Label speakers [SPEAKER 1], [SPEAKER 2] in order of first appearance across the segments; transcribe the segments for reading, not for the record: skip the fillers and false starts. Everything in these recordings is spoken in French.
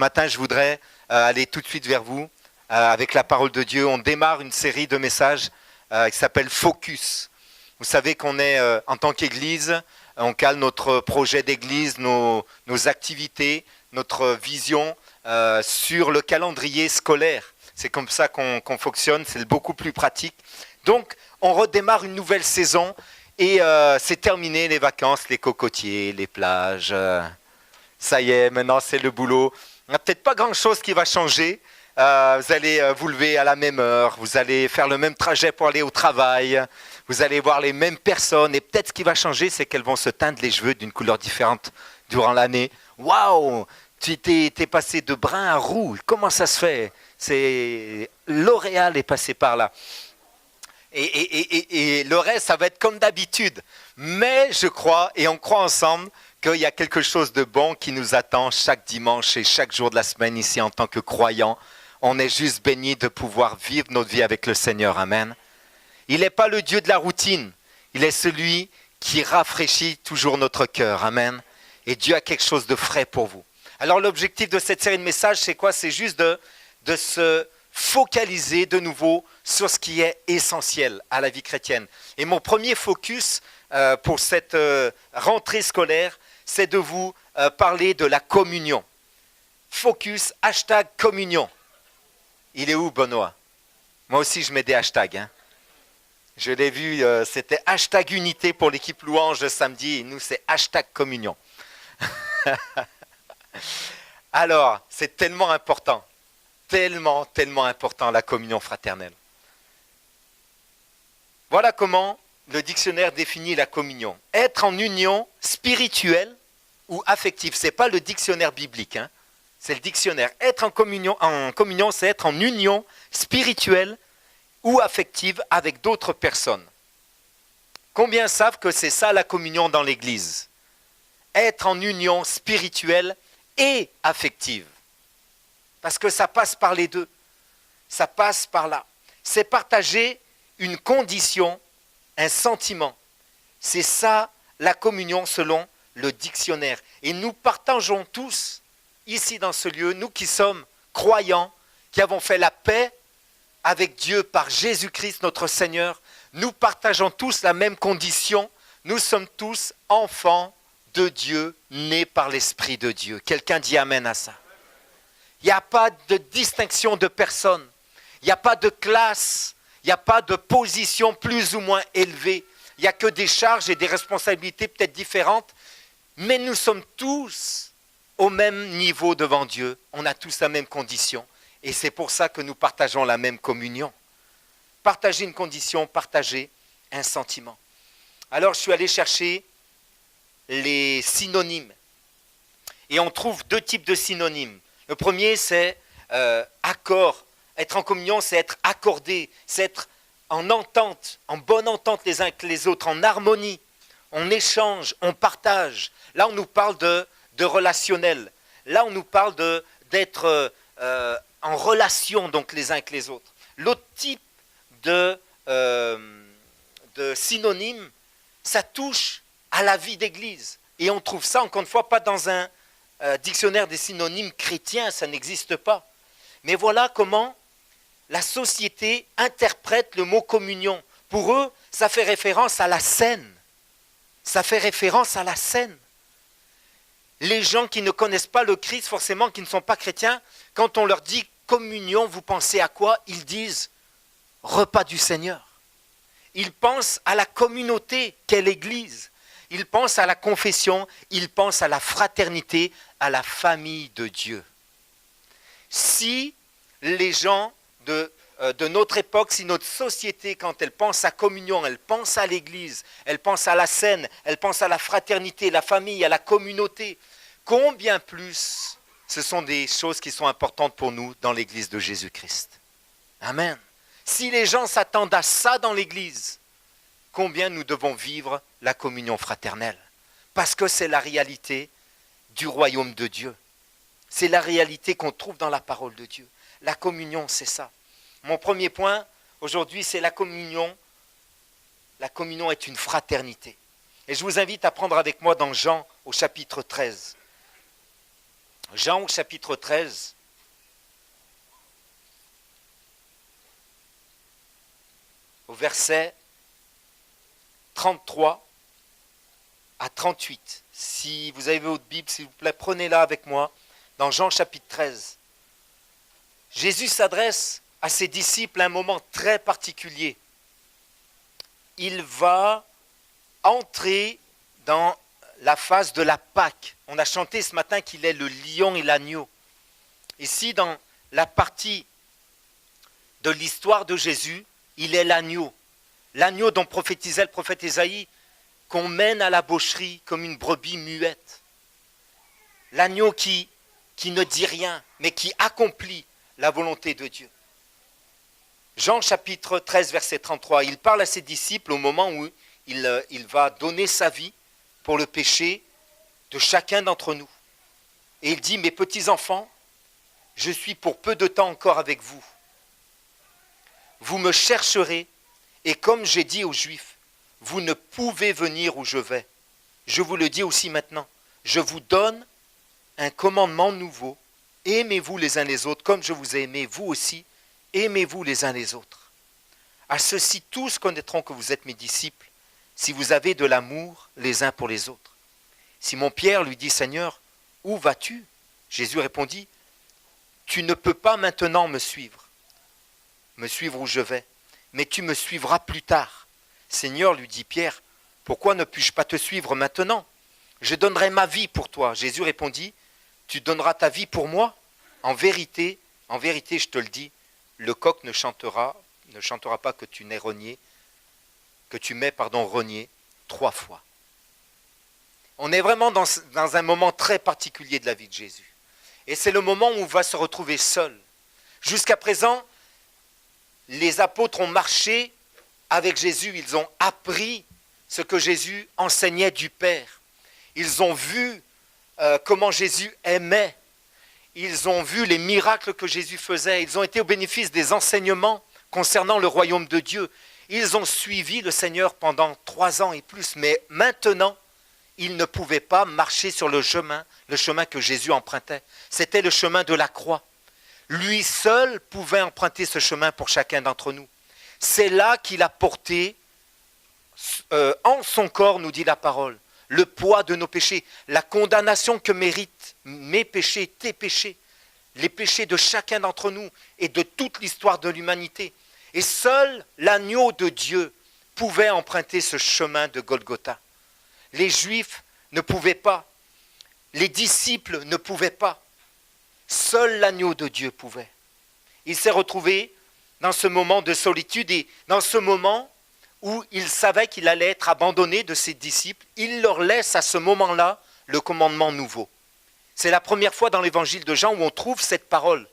[SPEAKER 1] Ce matin, je voudrais aller tout de suite vers vous avec la parole de Dieu. On démarre une série de messages qui s'appelle Focus. Vous savez qu'on est, en tant qu'Église, on cale notre projet d'Église, nos activités, notre vision sur le calendrier scolaire. C'est comme ça qu'on fonctionne, c'est beaucoup plus pratique. Donc, on redémarre une nouvelle saison et c'est terminé les vacances, les cocotiers, les plages. Ça y est, maintenant c'est le boulot. Il n'y a peut-être pas grand-chose qui va changer. Vous allez vous lever à la même heure, vous allez faire le même trajet pour aller au travail, vous allez voir les mêmes personnes. Et peut-être ce qui va changer, c'est qu'elles vont se teindre les cheveux d'une couleur différente durant l'année. Waouh! Tu t'es passé de brun à roux. Comment ça se fait? L'Oréal est passé par là. Et le reste, ça va être comme d'habitude. Mais je crois, et on croit ensemble, qu'il y a quelque chose de bon qui nous attend chaque dimanche et chaque jour de la semaine ici en tant que croyants. On est juste bénis de pouvoir vivre notre vie avec le Seigneur. Amen. Il n'est pas le Dieu de la routine. Il est celui qui rafraîchit toujours notre cœur. Amen. Et Dieu a quelque chose de frais pour vous. Alors l'objectif de cette série de messages, c'est quoi? C'est juste de se focaliser de nouveau sur ce qui est essentiel à la vie chrétienne. Et mon premier focus pour cette rentrée scolaire, c'est de vous parler de la communion. Focus, hashtag communion. Il est où, Benoît? Moi aussi, je mets des hashtags. Hein. Je l'ai vu, c'était hashtag unité pour l'équipe louange de samedi. Et nous, c'est hashtag communion. Alors, c'est tellement important. Tellement important, la communion fraternelle. Voilà comment le dictionnaire définit la communion. Être en union spirituelle ou affective. Ce n'est pas le dictionnaire biblique, hein. C'est le dictionnaire. Être en communion, c'est être en union spirituelle ou affective avec d'autres personnes. Combien savent que c'est ça la communion dans l'Église? Être en union spirituelle et affective. Parce que ça passe par les deux. Ça passe par là. C'est partager une condition, un sentiment. C'est ça la communion selon le dictionnaire. Et nous partageons tous, ici dans ce lieu, nous qui sommes croyants, qui avons fait la paix avec Dieu par Jésus-Christ notre Seigneur, nous partageons tous la même condition. Nous sommes tous enfants de Dieu, nés par l'Esprit de Dieu. Quelqu'un dit Amen à ça. Il n'y a pas de distinction de personne. Il n'y a pas de classe. Il n'y a pas de position plus ou moins élevée. Il n'y a que des charges et des responsabilités peut-être différentes. Mais nous sommes tous au même niveau devant Dieu. On a tous la même condition. Et c'est pour ça que nous partageons la même communion. Partager une condition, partager un sentiment. Alors je suis allé chercher les synonymes. Et on trouve deux types de synonymes. Le premier, c'est accord. Être en communion, c'est être accordé, c'est être en entente, en bonne entente les uns avec les autres, en harmonie. On échange, on partage. Là, on nous parle de relationnel. Là, on nous parle d'être en relation donc les uns avec les autres. L'autre type de synonyme, ça touche à la vie d'église. Et on trouve ça, encore une fois, pas dans un dictionnaire des synonymes chrétiens, ça n'existe pas. Mais voilà comment la société interprète le mot communion. Pour eux, ça fait référence à la scène. Ça fait référence à la scène. Les gens qui ne connaissent pas le Christ, forcément, qui ne sont pas chrétiens, quand on leur dit communion, vous pensez à quoi? Ils disent repas du Seigneur. Ils pensent à la communauté qu'est l'Église. Ils pensent à la confession, ils pensent à la fraternité, à la famille de Dieu. Si les gens de notre époque, si notre société, quand elle pense à communion, elle pense à l'Église, elle pense à la scène, elle pense à la fraternité, la famille, à la communauté, combien plus ce sont des choses qui sont importantes pour nous dans l'Église de Jésus-Christ. Amen. Si les gens s'attendent à ça dans l'Église, combien nous devons vivre la communion fraternelle? Parce que c'est la réalité du royaume de Dieu. C'est la réalité qu'on trouve dans la parole de Dieu. La communion, c'est ça. Mon premier point, aujourd'hui, c'est la communion. La communion est une fraternité. Et je vous invite à prendre avec moi dans Jean au chapitre 13. Jean chapitre 13, au verset 33 à 38. Si vous avez votre Bible, s'il vous plaît, prenez-la avec moi. Dans Jean chapitre 13, Jésus s'adresse à ses disciples à un moment très particulier. Il va entrer dans la phase de la Pâque. On a chanté ce matin qu'il est le lion et l'agneau. Ici, dans la partie de l'histoire de Jésus, il est l'agneau. L'agneau dont prophétisait le prophète Ésaïe, qu'on mène à la boucherie comme une brebis muette. L'agneau qui ne dit rien, mais qui accomplit la volonté de Dieu. Jean chapitre 13, verset 33, il parle à ses disciples au moment où il va donner sa vie pour le péché de chacun d'entre nous. Et il dit, mes petits enfants, je suis pour peu de temps encore avec vous. Vous me chercherez, et comme j'ai dit aux Juifs, vous ne pouvez venir où je vais. Je vous le dis aussi maintenant, je vous donne un commandement nouveau. Aimez-vous les uns les autres, comme je vous ai aimé, vous aussi, aimez-vous les uns les autres. À ceux-ci, tous connaîtront que vous êtes mes disciples, si vous avez de l'amour les uns pour les autres. Simon-Pierre lui dit, Seigneur, où vas-tu? Jésus répondit, tu ne peux pas maintenant me suivre où je vais, mais tu me suivras plus tard. Seigneur, lui dit Pierre, pourquoi ne puis-je pas te suivre maintenant? Je donnerai ma vie pour toi. Jésus répondit, tu donneras ta vie pour moi? En vérité, je te le dis, le coq ne chantera pas que tu m'aies renié 3 fois. On est vraiment dans un moment très particulier de la vie de Jésus. Et c'est le moment où on va se retrouver seul. Jusqu'à présent, les apôtres ont marché avec Jésus, ils ont appris ce que Jésus enseignait du Père. Ils ont vu comment Jésus aimait. Ils ont vu les miracles que Jésus faisait. Ils ont été au bénéfice des enseignements concernant le royaume de Dieu. Ils ont suivi le Seigneur pendant 3 ans et plus. Mais maintenant, ils ne pouvaient pas marcher sur le chemin que Jésus empruntait. C'était le chemin de la croix. Lui seul pouvait emprunter ce chemin pour chacun d'entre nous. C'est là qu'il a porté en son corps, nous dit la parole, le poids de nos péchés, la condamnation que méritent mes péchés, tes péchés, les péchés de chacun d'entre nous et de toute l'histoire de l'humanité. Et seul l'agneau de Dieu pouvait emprunter ce chemin de Golgotha. Les Juifs ne pouvaient pas, les disciples ne pouvaient pas. Seul l'agneau de Dieu pouvait. Il s'est retrouvé dans ce moment de solitude et dans ce moment où il savait qu'il allait être abandonné de ses disciples, il leur laisse à ce moment-là le commandement nouveau. C'est la première fois dans l'évangile de Jean où on trouve cette parole.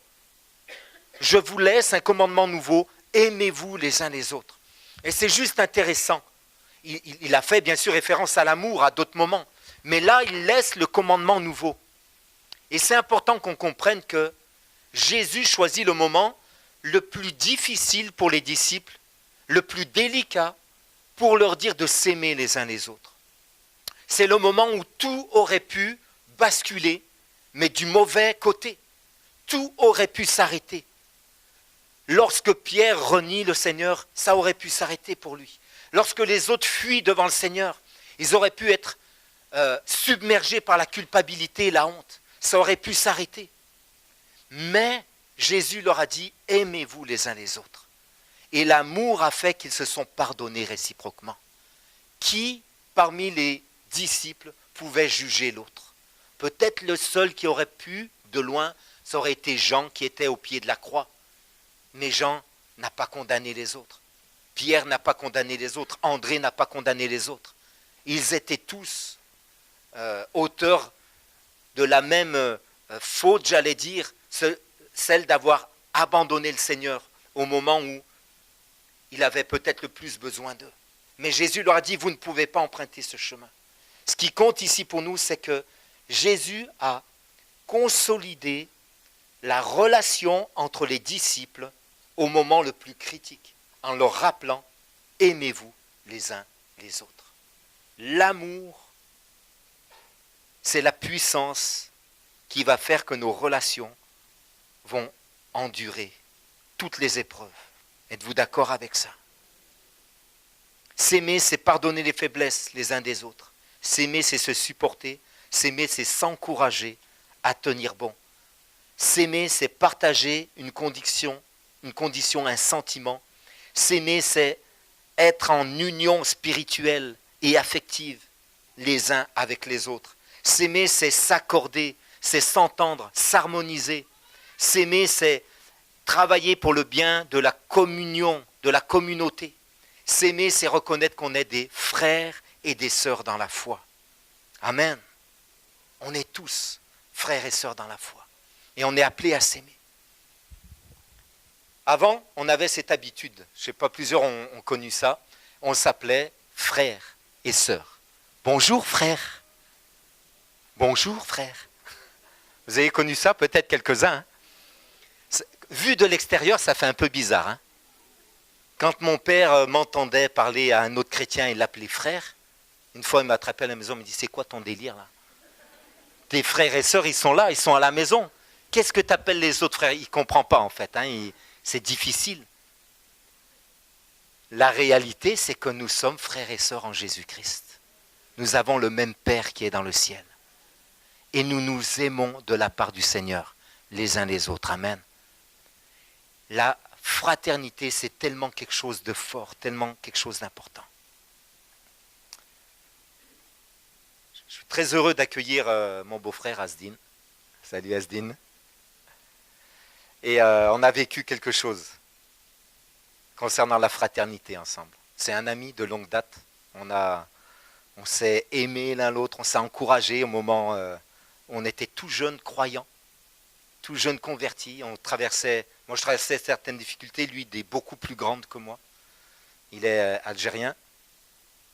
[SPEAKER 1] Je vous laisse un commandement nouveau, aimez-vous les uns les autres. Et c'est juste intéressant. Il a fait bien sûr référence à l'amour à d'autres moments, mais là il laisse le commandement nouveau. Et c'est important qu'on comprenne que Jésus choisit le moment le plus difficile pour les disciples, le plus délicat, pour leur dire de s'aimer les uns les autres. C'est le moment où tout aurait pu basculer, mais du mauvais côté. Tout aurait pu s'arrêter. Lorsque Pierre renie le Seigneur, ça aurait pu s'arrêter pour lui. Lorsque les autres fuient devant le Seigneur, ils auraient pu être submergés par la culpabilité et la honte. Ça aurait pu s'arrêter. Mais Jésus leur a dit, aimez-vous les uns les autres. Et l'amour a fait qu'ils se sont pardonnés réciproquement. Qui, parmi les disciples, pouvait juger l'autre? Peut-être le seul qui aurait pu, de loin, ça aurait été Jean qui était au pied de la croix. Mais Jean n'a pas condamné les autres. Pierre n'a pas condamné les autres. André n'a pas condamné les autres. Ils étaient tous auteurs de la même faute, j'allais dire, celle d'avoir abandonné le Seigneur au moment où il avait peut-être le plus besoin d'eux. Mais Jésus leur a dit, vous ne pouvez pas emprunter ce chemin. Ce qui compte ici pour nous, c'est que Jésus a consolidé la relation entre les disciples au moment le plus critique, en leur rappelant, aimez-vous les uns les autres. L'amour, c'est la puissance qui va faire que nos relations vont endurer toutes les épreuves. Êtes-vous d'accord avec ça? S'aimer, c'est pardonner les faiblesses les uns des autres. S'aimer, c'est se supporter. S'aimer, c'est s'encourager à tenir bon. S'aimer, c'est partager une condition, un sentiment. S'aimer, c'est être en union spirituelle et affective les uns avec les autres. S'aimer, c'est s'accorder, c'est s'entendre, s'harmoniser. S'aimer, c'est travailler pour le bien de la communion, de la communauté. S'aimer, c'est reconnaître qu'on est des frères et des sœurs dans la foi. Amen. On est tous frères et sœurs dans la foi. Et on est appelés à s'aimer. Avant, on avait cette habitude, je ne sais pas, plusieurs ont connu ça, on s'appelait frères et sœurs. Bonjour frère. Bonjour frère. Vous avez connu ça, peut-être quelques-uns. Hein? Vu de l'extérieur, ça fait un peu bizarre. Hein? Quand mon père m'entendait parler à un autre chrétien, il l'appelait frère. Une fois, il m'a attrapé à la maison, il me dit, c'est quoi ton délire là? Tes frères et sœurs, ils sont là, ils sont à la maison. Qu'est-ce que tu appelles les autres frères? Il ne comprend pas en fait, hein, c'est difficile. La réalité, c'est que nous sommes frères et sœurs en Jésus-Christ. Nous avons le même Père qui est dans le ciel. Et nous nous aimons de la part du Seigneur, les uns les autres. Amen. La fraternité, c'est tellement quelque chose de fort, tellement quelque chose d'important. Je suis très heureux d'accueillir mon beau-frère Asdin. Salut Asdin. Et on a vécu quelque chose concernant la fraternité ensemble. C'est un ami de longue date. On s'est aimé l'un l'autre, on s'est encouragé au moment où on était tout jeunes croyants, tout jeunes convertis. Moi je traversais certaines difficultés, lui des beaucoup plus grandes que moi. Il est algérien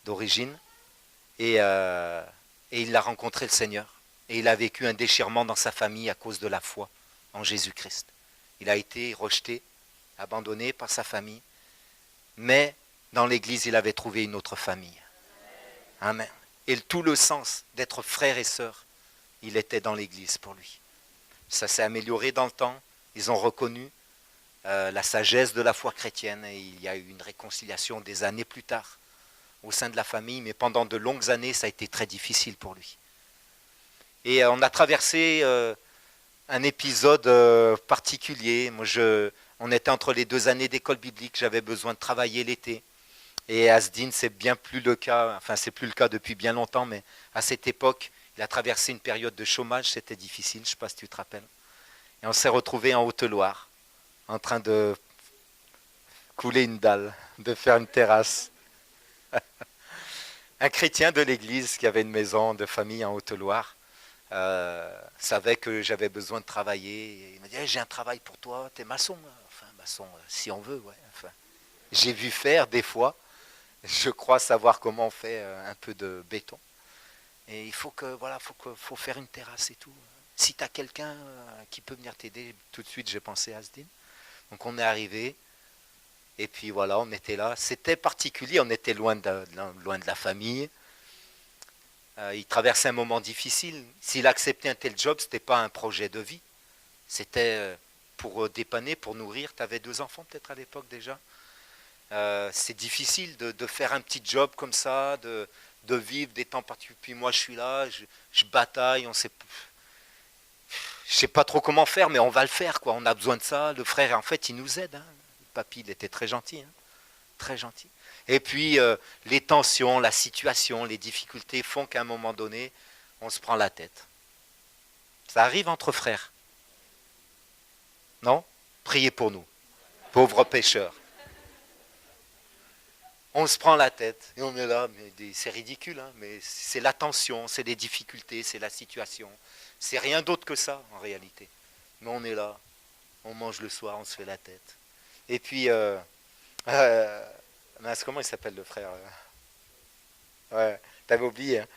[SPEAKER 1] d'origine et il a rencontré le Seigneur. Et il a vécu un déchirement dans sa famille à cause de la foi en Jésus-Christ. Il a été rejeté, abandonné par sa famille. Mais dans l'église, il avait trouvé une autre famille. Amen. Et tout le sens d'être frère et sœur, il était dans l'église pour lui. Ça s'est amélioré dans le temps. Ils ont reconnu la sagesse de la foi chrétienne et il y a eu une réconciliation des années plus tard au sein de la famille. Mais pendant de longues années, ça a été très difficile pour lui. Et on a traversé un épisode particulier. On était entre les 2 années d'école biblique. J'avais besoin de travailler l'été. Et Asdin, c'est bien plus le cas. Enfin, c'est plus le cas depuis bien longtemps, mais à cette époque, il a traversé une période de chômage. C'était difficile. Je ne sais pas si tu te rappelles. Et on s'est retrouvés en Haute-Loire, en train de couler une dalle, de faire une terrasse. Un chrétien de l'église qui avait une maison de famille en Haute-Loire savait que j'avais besoin de travailler. Et il m'a dit hey, j'ai un travail pour toi, t'es maçon. Enfin, maçon, si on veut, ouais. Enfin, j'ai vu faire des fois. Je crois savoir comment on fait un peu de béton. Et il faut faire une terrasse et tout. Si tu as quelqu'un qui peut venir t'aider, tout de suite j'ai pensé à Asdin. Donc on est arrivé. Et puis voilà, on était là. C'était particulier, on était loin de la famille. Il traversait un moment difficile. S'il acceptait un tel job, ce n'était pas un projet de vie. C'était pour dépanner, pour nourrir. Tu avais 2 enfants peut-être à l'époque déjà. C'est difficile de faire un petit job comme ça, de vivre des temps particuliers. Puis moi je suis là, je bataille, je ne sais pas trop comment faire, mais on va le faire, quoi. On a besoin de ça. Le frère, en fait, il nous aide. Hein. Le papy, il était très gentil. Hein. Très gentil. Et puis, les tensions, la situation, les difficultés font qu'à un moment donné, on se prend la tête. Ça arrive entre frères. Non? Priez pour nous, pauvres pécheurs. On se prend la tête et on est là, mais c'est ridicule, hein, mais c'est la tension, c'est les difficultés, c'est la situation. C'est rien d'autre que ça, en réalité. Mais on est là, on mange le soir, on se fait la tête. Et puis, comment il s'appelle le frère Ouais, t'avais oublié. Hein.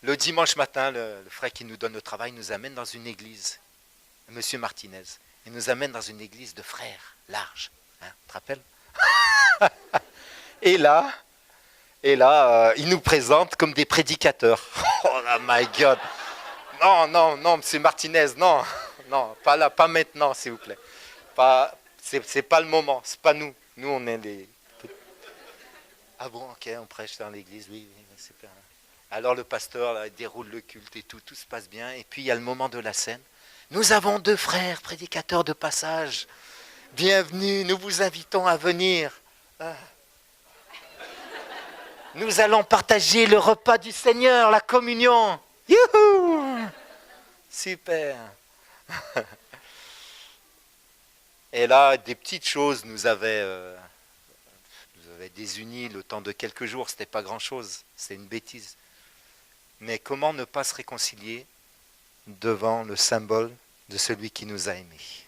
[SPEAKER 1] Le dimanche matin, le frère qui nous donne le travail nous amène dans une église, Monsieur Martinez. Il nous amène dans une église de frères, large. Hein, tu te rappelles Et là, il nous présente comme des prédicateurs. Oh là, my God. Non, non, non, monsieur Martinez, non. Non, pas là, pas maintenant, s'il vous plaît. C'est pas le moment, c'est pas nous. Nous, on est les... Ah bon, ok, on prêche dans l'église, oui, oui, c'est bien. Alors le pasteur là, il déroule le culte et tout se passe bien. Et puis il y a le moment de la scène. Nous avons 2 frères prédicateurs de passage. Bienvenue, nous vous invitons à venir. Nous allons partager le repas du Seigneur, la communion. Youhou! Super. Et là, des petites choses nous avaient désunis le temps de quelques jours. C'était pas grand-chose, c'est une bêtise. Mais comment ne pas se réconcilier devant le symbole de celui qui nous a aimés?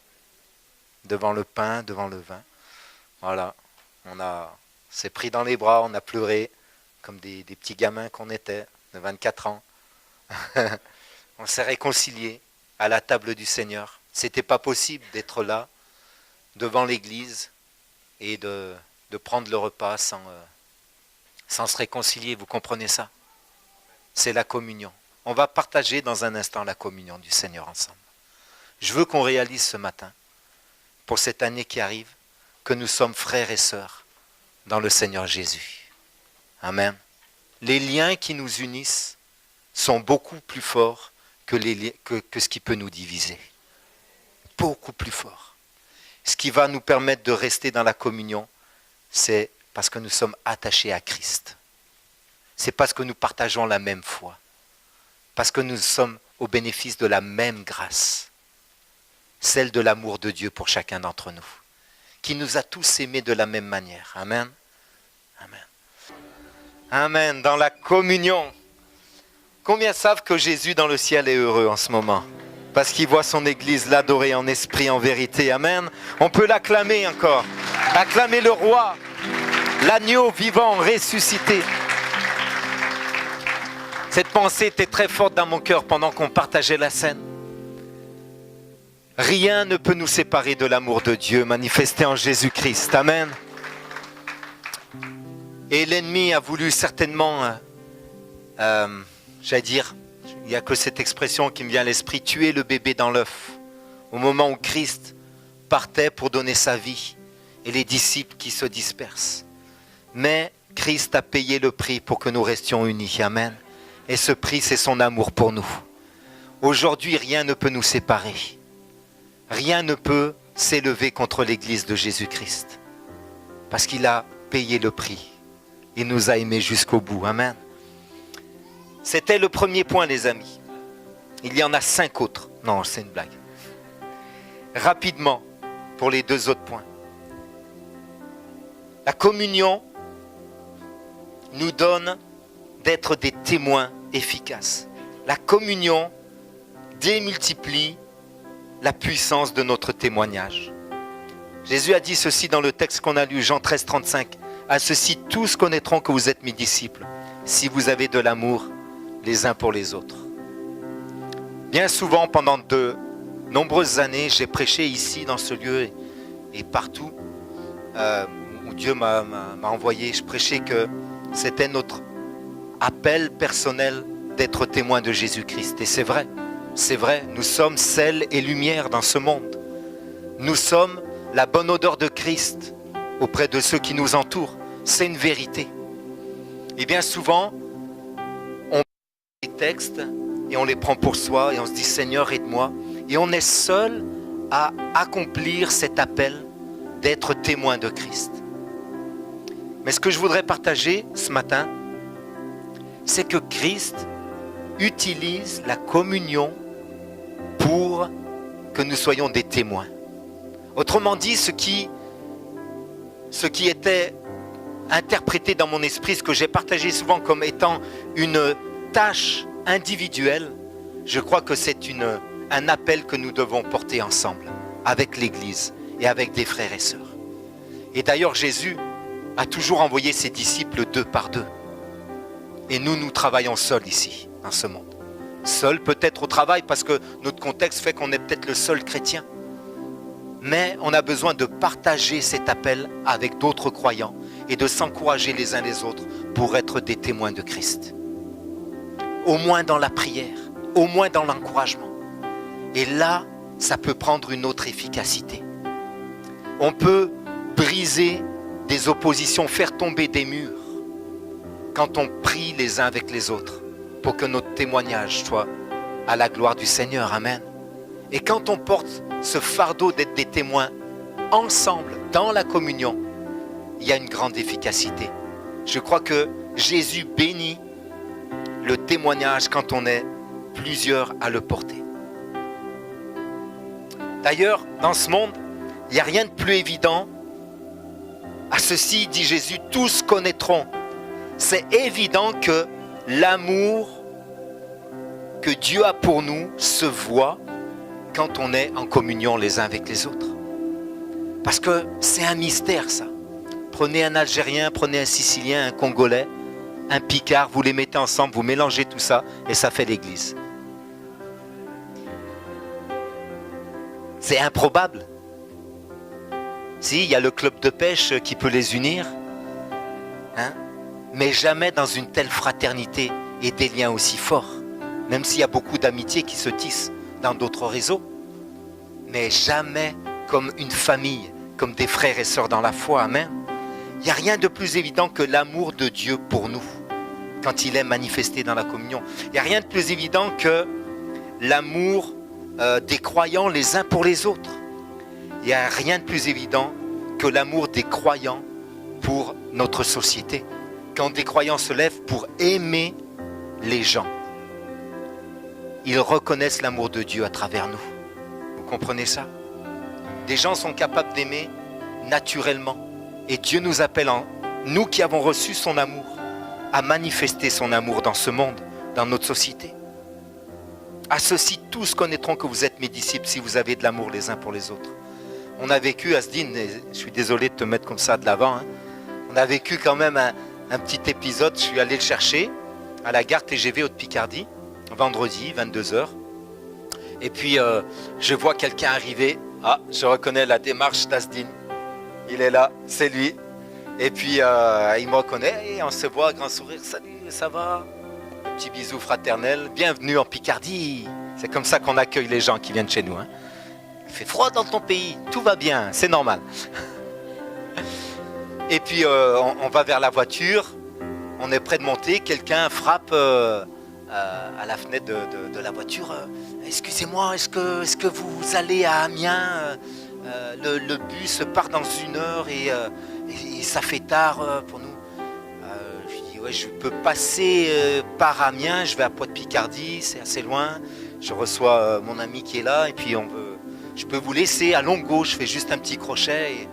[SPEAKER 1] Devant le pain, devant le vin. Voilà, s'est pris dans les bras, on a pleuré, comme des petits gamins qu'on était, de 24 ans. On s'est réconciliés à la table du Seigneur. C'était pas possible d'être là, devant l'église, et de prendre le repas sans se réconcilier. Vous comprenez ça? C'est la communion. On va partager dans un instant la communion du Seigneur ensemble. Je veux qu'on réalise ce matin, pour cette année qui arrive, que nous sommes frères et sœurs dans le Seigneur Jésus. Amen. Les liens qui nous unissent sont beaucoup plus forts que ce qui peut nous diviser. Beaucoup plus fort. Ce qui va nous permettre de rester dans la communion, c'est parce que nous sommes attachés à Christ. C'est parce que nous partageons la même foi. Parce que nous sommes au bénéfice de la même grâce. Celle de l'amour de Dieu pour chacun d'entre nous. Qui nous a tous aimés de la même manière. Amen. Amen. Amen. Dans la communion. Combien savent que Jésus dans le ciel est heureux en ce moment? Parce qu'il voit son Église l'adorer en esprit, en vérité. Amen. On peut l'acclamer encore. Acclamer le roi, l'agneau vivant, ressuscité. Cette pensée était très forte dans mon cœur pendant qu'on partageait la scène. Rien ne peut nous séparer de l'amour de Dieu manifesté en Jésus-Christ. Amen. Et l'ennemi a voulu certainement, j'allais dire, il n'y a que cette expression qui me vient à l'esprit, tuer le bébé dans l'œuf. Au moment où Christ partait pour donner sa vie et les disciples qui se dispersent. Mais Christ a payé le prix pour que nous restions unis. Amen. Et ce prix, c'est son amour pour nous. Aujourd'hui, rien ne peut nous séparer. Rien ne peut s'élever contre l'Église de Jésus-Christ. Parce qu'il a payé le prix. Il nous a aimés jusqu'au bout. Amen. C'était le premier point, les amis. Il y en a 5 autres. Non, c'est une blague. Rapidement, pour les 2 autres points. La communion nous donne d'être des témoins efficaces. La communion démultiplie la puissance de notre témoignage. Jésus a dit ceci dans le texte qu'on a lu, Jean 13, 35. À ceci, tous connaîtront que vous êtes mes disciples, si vous avez de l'amour les uns pour les autres. Bien souvent, pendant de nombreuses années, j'ai prêché ici, dans ce lieu, et partout où Dieu m'a envoyé. Je prêchais que c'était notre appel personnel d'être témoin de Jésus-Christ. Et c'est vrai, nous sommes sel et lumière dans ce monde. Nous sommes la bonne odeur de Christ auprès de ceux qui nous entourent. C'est une vérité. Et bien souvent, on prend les textes et on les prend pour soi et on se dit Seigneur, aide-moi. Et on est seul à accomplir cet appel d'être témoin de Christ. Mais ce que je voudrais partager ce matin, c'est que Christ utilise la communion pour que nous soyons des témoins. Autrement dit, ce qui était interprété dans mon esprit, ce que j'ai partagé souvent comme étant une tâche individuelle, je crois que c'est un appel que nous devons porter ensemble, avec l'Église et avec des frères et sœurs. Et d'ailleurs, Jésus a toujours envoyé ses disciples 2 par 2. Et nous travaillons seuls ici, dans ce monde. Seuls peut-être au travail, parce que notre contexte fait qu'on est peut-être le seul chrétien. Mais on a besoin de partager cet appel avec d'autres croyants et de s'encourager les uns les autres pour être des témoins de Christ. Au moins dans la prière, au moins dans l'encouragement. Et là, ça peut prendre une autre efficacité. On peut briser des oppositions, faire tomber des murs quand on prie les uns avec les autres pour que notre témoignage soit à la gloire du Seigneur. Amen. Et quand on porte ce fardeau d'être des témoins ensemble dans la communion, il y a une grande efficacité. Je crois que Jésus bénit le témoignage quand on est plusieurs à le porter. D'ailleurs, dans ce monde, il n'y a rien de plus évident. À ceci, dit Jésus, tous connaîtront. C'est évident que l'amour que Dieu a pour nous se voit quand on est en communion les uns avec les autres. Parce que c'est un mystère, ça. Prenez un Algérien, prenez un Sicilien, un Congolais, un Picard, vous les mettez ensemble, vous mélangez tout ça et ça fait l'Église. C'est improbable. Si, il y a le club de pêche qui peut les unir, hein, mais jamais dans une telle fraternité et des liens aussi forts. Même s'il y a beaucoup d'amitiés qui se tissent dans d'autres réseaux, mais jamais comme une famille, comme des frères et sœurs dans la foi. Amen. Il n'y a rien de plus évident que l'amour de Dieu pour nous, quand il est manifesté dans la communion. Il n'y a rien de plus évident que l'amour des croyants les uns pour les autres. Il n'y a rien de plus évident que l'amour des croyants pour notre société. Quand des croyants se lèvent pour aimer les gens, ils reconnaissent l'amour de Dieu à travers nous. Vous comprenez ça? Des gens sont capables d'aimer naturellement. Et Dieu nous appelle, nous qui avons reçu son amour, à manifester son amour dans ce monde, dans notre société. À ceci, tous connaîtront que vous êtes mes disciples si vous avez de l'amour les uns pour les autres. On a vécu, Asdine, je suis désolé de te mettre comme ça de l'avant, hein. On a vécu quand même un petit épisode, je suis allé le chercher à la gare TGV Haute-Picardie, vendredi, 22h. Et puis, je vois quelqu'un arriver. Ah, je reconnais la démarche d'Asdine. Il est là, c'est lui. Et puis, il me reconnaît et on se voit, grand sourire. Salut, ça va? Un petit bisou fraternel. Bienvenue en Picardie. C'est comme ça qu'on accueille les gens qui viennent chez nous, hein. Il fait froid dans ton pays, tout va bien, c'est normal. Et puis, on va vers la voiture. On est prêt de monter. Quelqu'un frappe à la fenêtre de la voiture. Excusez-moi, est-ce que vous allez à Amiens? Le bus part dans 1 heure et ça fait tard pour nous. Je dis, ouais, je peux passer par Amiens, je vais à Poix-de-Picardie, c'est assez loin. Je reçois mon ami qui est là et puis je peux vous laisser à Longo, je fais juste un petit crochet. Et,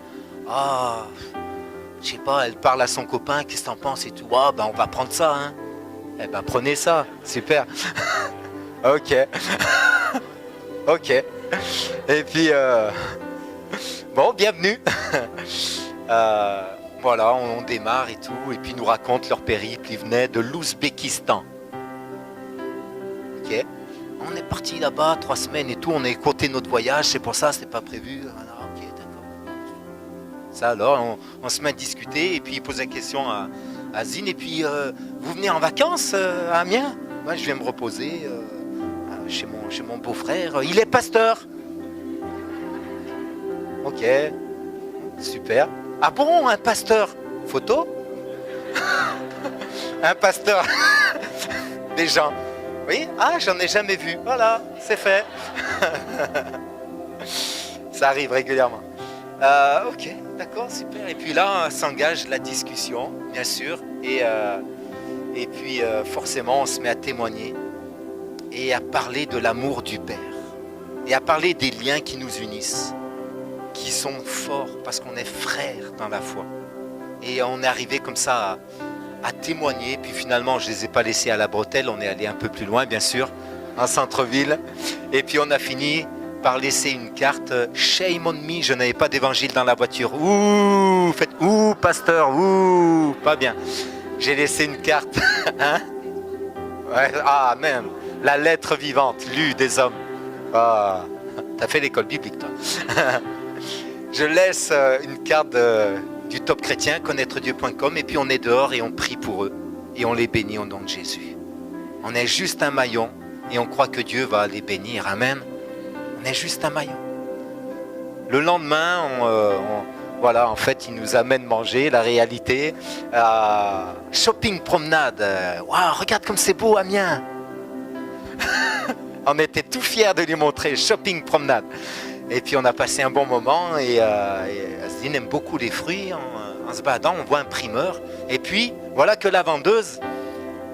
[SPEAKER 1] je sais pas, elle parle à son copain, qu'est-ce que t'en penses et tout. Ah, ben on va prendre ça, hein. Eh ben prenez ça, super. Ok. Ok. Et puis, bon, bienvenue. Voilà, on démarre et tout. Et puis ils nous racontent leur périple. Ils venaient de l'Ouzbékistan. Ok. On est parti là-bas 3 semaines et tout. On a écouté notre voyage. C'est pour ça, c'était pas prévu. Alors, ok, d'accord. Ça alors, on se met à discuter. Et puis ils posent la question à Zine. Et puis, vous venez en vacances à Amiens? Moi, je viens me reposer chez mon beau-frère. Il est pasteur. Ok, super. Ah bon, un pasteur? Photo? Un pasteur. Des gens. Oui? Ah, j'en ai jamais vu. Voilà, c'est fait. Ça arrive régulièrement. Ok, d'accord, super. Et puis là, s'engage la discussion, bien sûr. Et puis, forcément, on se met à témoigner et à parler de l'amour du Père. Et à parler des liens qui nous unissent, qui sont forts parce qu'on est frères dans la foi. Et on est arrivé comme ça à témoigner. Puis finalement, je ne les ai pas laissés à la bretelle. On est allé un peu plus loin, bien sûr, en centre-ville. Et puis on a fini par laisser une carte. Shame on me, je n'avais pas d'évangile dans la voiture. Ouh, faites ouh, pasteur, ouh, pas bien. J'ai laissé une carte. Hein? Ouais, ah, même. La lettre vivante, lue des hommes. Ah, t'as fait l'école biblique, toi. Je laisse une carte du Top Chrétien, connaîtredieu.com, et puis on est dehors et on prie pour eux. Et on les bénit au nom de Jésus. On est juste un maillon et on croit que Dieu va les bénir. Amen. On est juste un maillon. Le lendemain, voilà, en fait, il nous amène manger, la réalité. Shopping promenade. Waouh, regarde comme c'est beau, Amiens. On était tout fiers de lui montrer shopping promenade. Et puis on a passé un bon moment et Asdine aime beaucoup les fruits. En se baladant, on voit un primeur. Et puis, voilà que la vendeuse,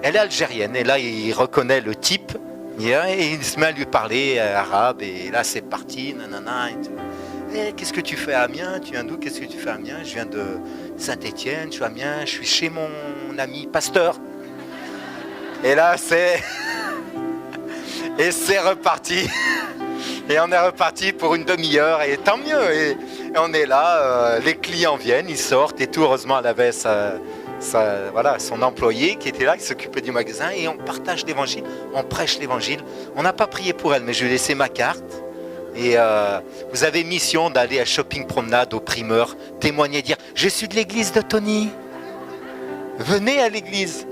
[SPEAKER 1] elle est algérienne. Et là, il reconnaît le type. Et il se met à lui parler arabe. Et là, c'est parti. Nanana, et tout. Qu'est-ce que tu fais à Amiens? Tu viens d'où? Qu'est-ce que tu fais à Amiens? Je viens de Saint-Étienne, je suis à Amiens, je suis chez mon ami pasteur. Et là, c'est... Et c'est reparti. Et on est reparti pour une demi-heure, et tant mieux. Et on est là, les clients viennent, ils sortent, et tout, heureusement, elle avait voilà, son employé qui était là, qui s'occupait du magasin, et on partage l'évangile, on prêche l'évangile. On n'a pas prié pour elle, mais je lui ai laissé ma carte. Et vous avez mission d'aller à shopping promenade au primeur, témoigner, dire « Je suis de l'église de Tony, venez à l'église !»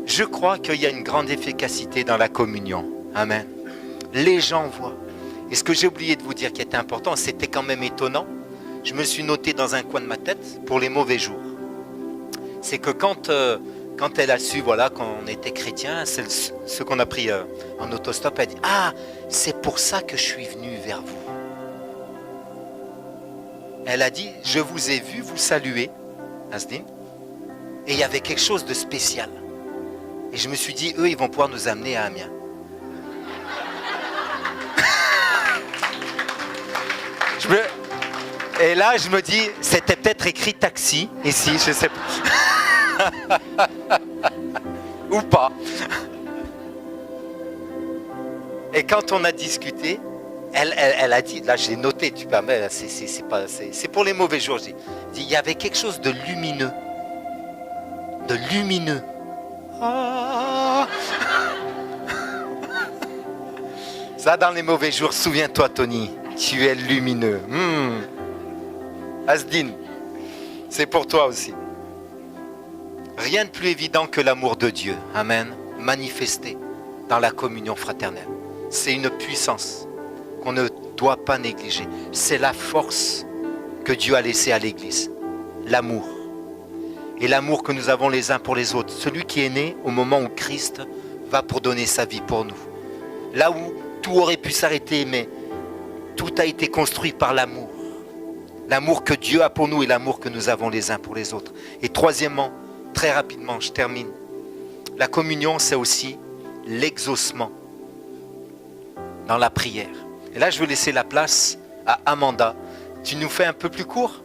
[SPEAKER 1] Je crois qu'il y a une grande efficacité dans la communion. Amen. Les gens voient. Et ce que j'ai oublié de vous dire qui était important, c'était quand même étonnant. Je me suis noté dans un coin de ma tête pour les mauvais jours. C'est que quand elle a su, voilà, qu'on était chrétien, c'est ce qu'on a pris en autostop, elle a dit « Ah, c'est pour ça que je suis venu vers vous. » Elle a dit « Je vous ai vu vous saluer, Asdine, et il y avait quelque chose de spécial. » Et je me suis dit, eux, ils vont pouvoir nous amener à Amiens. Et là, je me dis, c'était peut-être écrit taxi, ici, je sais pas. Ou pas. Et quand on a discuté, elle a dit, là j'ai noté, tu permets, c'est pour les mauvais jours, j'ai dit, il y avait quelque chose de lumineux. De lumineux. Ah. Ça, dans les mauvais jours, souviens-toi, Tony, tu es lumineux. Asdine, c'est pour toi aussi. Rien de plus évident que l'amour de Dieu, amen, manifesté dans la communion fraternelle. C'est une puissance qu'on ne doit pas négliger. C'est la force que Dieu a laissée à l'Église, l'amour. Et l'amour que nous avons les uns pour les autres. Celui qui est né au moment où Christ va pour donner sa vie pour nous. Là où tout aurait pu s'arrêter, mais tout a été construit par l'amour. L'amour que Dieu a pour nous et l'amour que nous avons les uns pour les autres. Et troisièmement, très rapidement, je termine. La communion, c'est aussi l'exaucement dans la prière. Et là, je veux laisser la place à Amanda. Tu nous fais un peu plus court ?